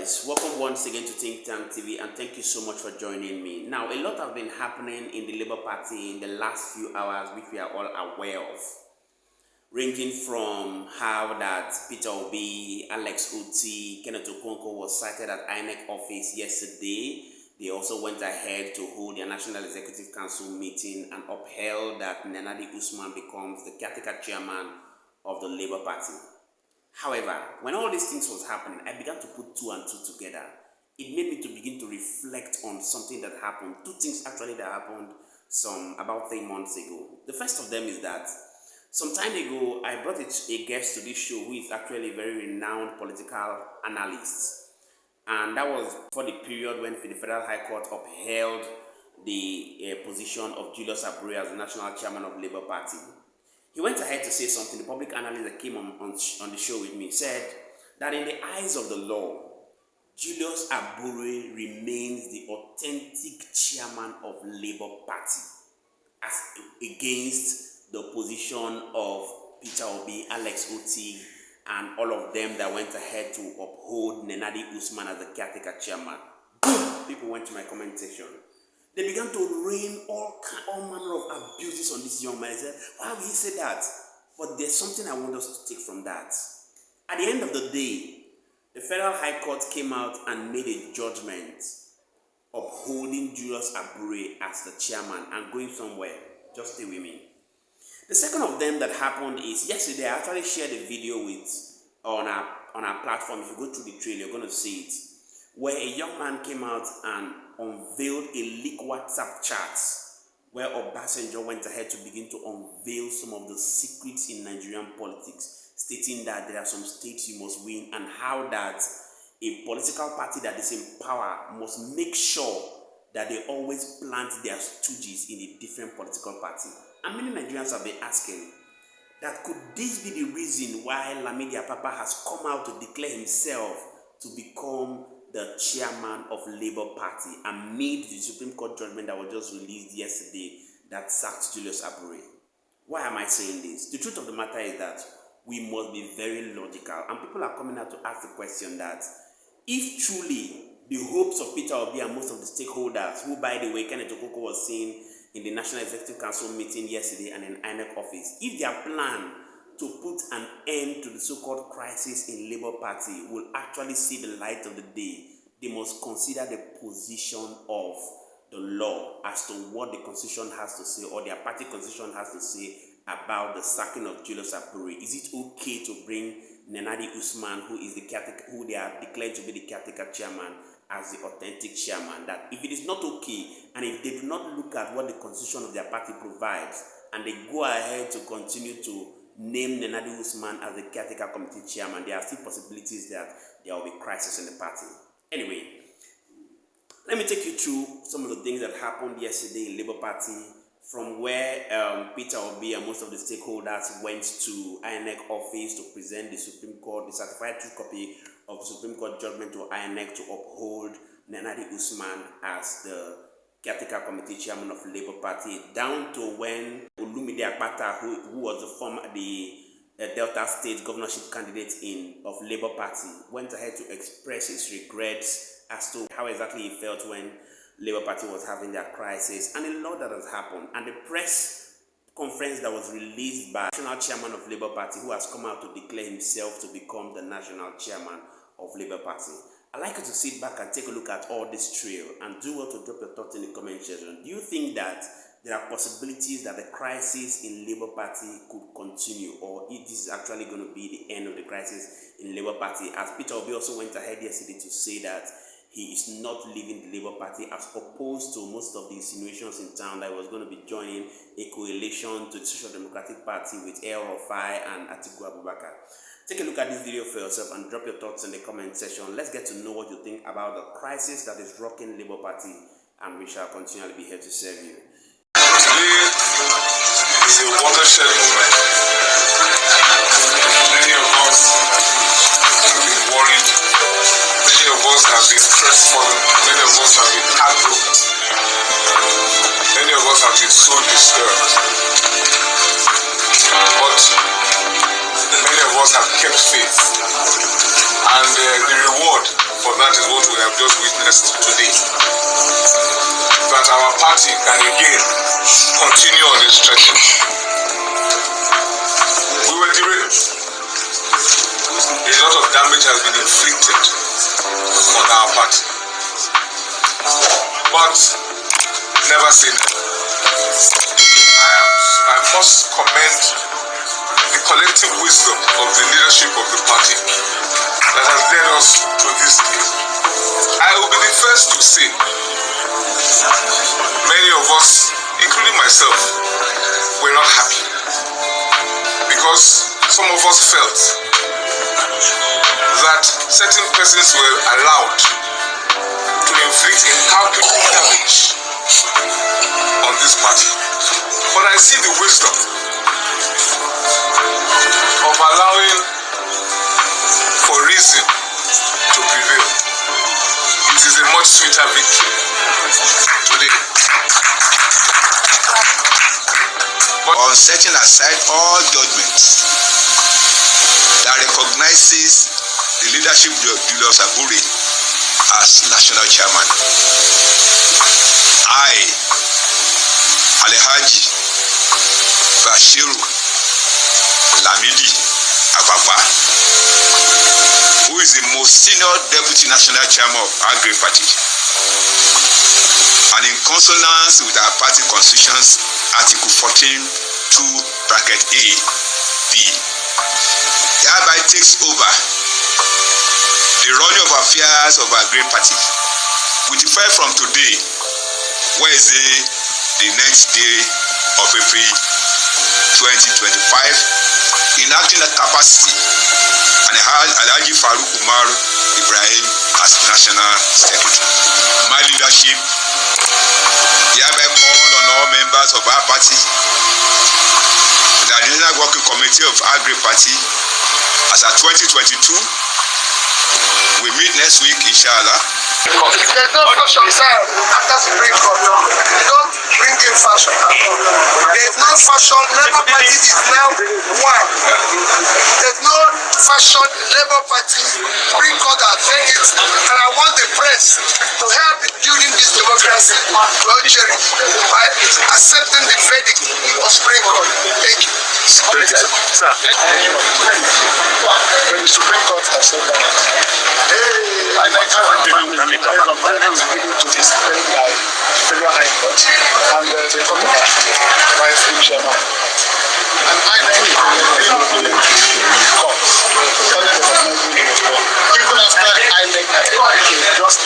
guys, welcome once again to Think Tank TV, and thank you so much for joining me. Now, a lot has been happening in the Labour Party in the last few hours, which we are all aware of, ranging from how that Peter Obi, Otti, Kenneth Okonkwo was cited at INEC office yesterday. They also went ahead to hold their National Executive Council meeting and upheld that Nenadi Usman becomes the caretaker chairman of the Labour Party. However, when all these things was happening, I began to put two and two together. It made me to begin to reflect on something that happened. Two things actually that happened about 3 months ago. The first of them is that some time ago, I brought a guest to this show who is actually a very renowned political analyst. And that was for the period when the Federal High Court upheld the position of Julius Abure as the national chairman of Labour Party. He went ahead to say something. The public analyst that came on the show with me said that in the eyes of the law, Julius Abure remains the authentic chairman of Labour Party as against the position of Peter Obi, Otti, and all of them that went ahead to uphold Nenadi Usman as the caretaker chairman. Boom! People went to my comment section. They began to rain all manner of abuses on this young man. They said, why would he say that? But there's something I want us to take from that. At the end of the day, the Federal High Court came out and made a judgment upholding Julius Abure as the chairman and going somewhere. Just stay with me. The second of them that happened is yesterday. I actually shared a video on our platform. If you go through the trail, you're going to see it, where a young man came out and unveiled a leaked WhatsApp chat where Obasanjo went ahead to begin to unveil some of the secrets in Nigerian politics, stating that there are some states you must win and how that a political party that is in power must make sure that they always plant their stooges in a different political party. And many Nigerians have been asking that could this be the reason why Lamidi Apapa has come out to declare himself to become the chairman of Labour Party amid the Supreme Court judgment that was just released yesterday that sacked Julius Abure. Why am I saying this? The truth of the matter is that we must be very logical, and people are coming out to ask the question that if truly the hopes of Peter Obi and most of the stakeholders, who by the way Kenneth Okonkwo was seen in the National Executive Council meeting yesterday and in INEC office, if their plan to put an end to the so-called crisis in Labour Party will actually see the light of the day, they must consider the position of the law as to what the constitution has to say or their party constitution has to say about the sacking of Julius Abure. Is it okay to bring Nenadi Usman, who is the caretaker, who they are declared to be the caretaker chairman, as the authentic chairman? That if it is not okay, and if they do not look at what the constitution of their party provides, and they go ahead to continue to name Nenadi Usman as the caretaker committee chairman, there are still possibilities that there will be crisis in the party. Anyway, let me take you through some of the things that happened yesterday in Labour Party, from where Peter Obi and most of the stakeholders went to INEC office to present the Supreme Court, the certified true copy of the Supreme Court judgment to INEC to uphold Nenadi Usman as the caretaker committee chairman of Labour Party, down to when Lamidi Apapa, who was the Delta State governorship candidate of Labour Party, went ahead to express his regrets as to how exactly he felt when Labour Party was having their crisis, and a lot that has happened. And the press conference that was released by the national chairman of Labour Party, who has come out to declare himself to become the national chairman of Labour Party. I'd like you to sit back and take a look at all this trail and do well to drop your thoughts in the comment section. Do you think that there are possibilities that the crisis in Labour Party could continue, or if this is actually going to be the end of the crisis in Labour Party? As Peter Obi also went ahead yesterday to say that he is not leaving the Labour Party, as opposed to most of the insinuations in town that he was going to be joining a coalition to the Social Democratic Party with El Rufai and Atiku Abubakar. Take a look at this video for yourself and drop your thoughts in the comment section. Let's get to know what you think about the crisis that is rocking Labour Party, and we shall continually be here to serve you. Today is a watershed moment. Many of us have been worried. Many of us have been crestfallen. Many of us have been heartbroken. Many of us have been so disturbed. But many of us have kept faith. And the reward for that is what we have just witnessed today. That our party can again continue on its trajectory. We were derailed. A lot of damage has been inflicted on our party. But never say never. I must commend the collective wisdom of the leadership of the party that has led us to this day. I will be the first to say many of us, including myself, were not happy because some of us felt that certain persons were allowed to inflict incalculable damage on this party. But I see the wisdom of allowing for reason to prevail. It is a much sweeter victory today. But on setting aside all judgments that recognizes the leadership of Julius Abure as national chairman, I, Alhaji Bashiru Lamidi Apapa, who is the most senior deputy national chairman of our great party, and in consonance with our party constitution's Article 14(2)(a)(b), hereby takes over the running of affairs of our great party with effect from today, Wednesday, the 9th day of April 2025, in acting a capacity and Alhaji Farouk Umar Ibrahim as national secretary. My leadership hereby called on all members of our party, the National Working Committee of our great party, as our 2022. We meet next week, inshallah. There's no fashion after Supreme Court. You don't bring in fashion. There's no fashion. Labour Party is now one. There's no fashion. Labour Party, Supreme Court has said it, and I want the press to help in building this democracy luxury by accepting the verdict of Supreme Court. Thank you. Sir, when the Supreme Court has said that, I like to this Federal High Court, and they talk about vice chairman. And I think even after INEC just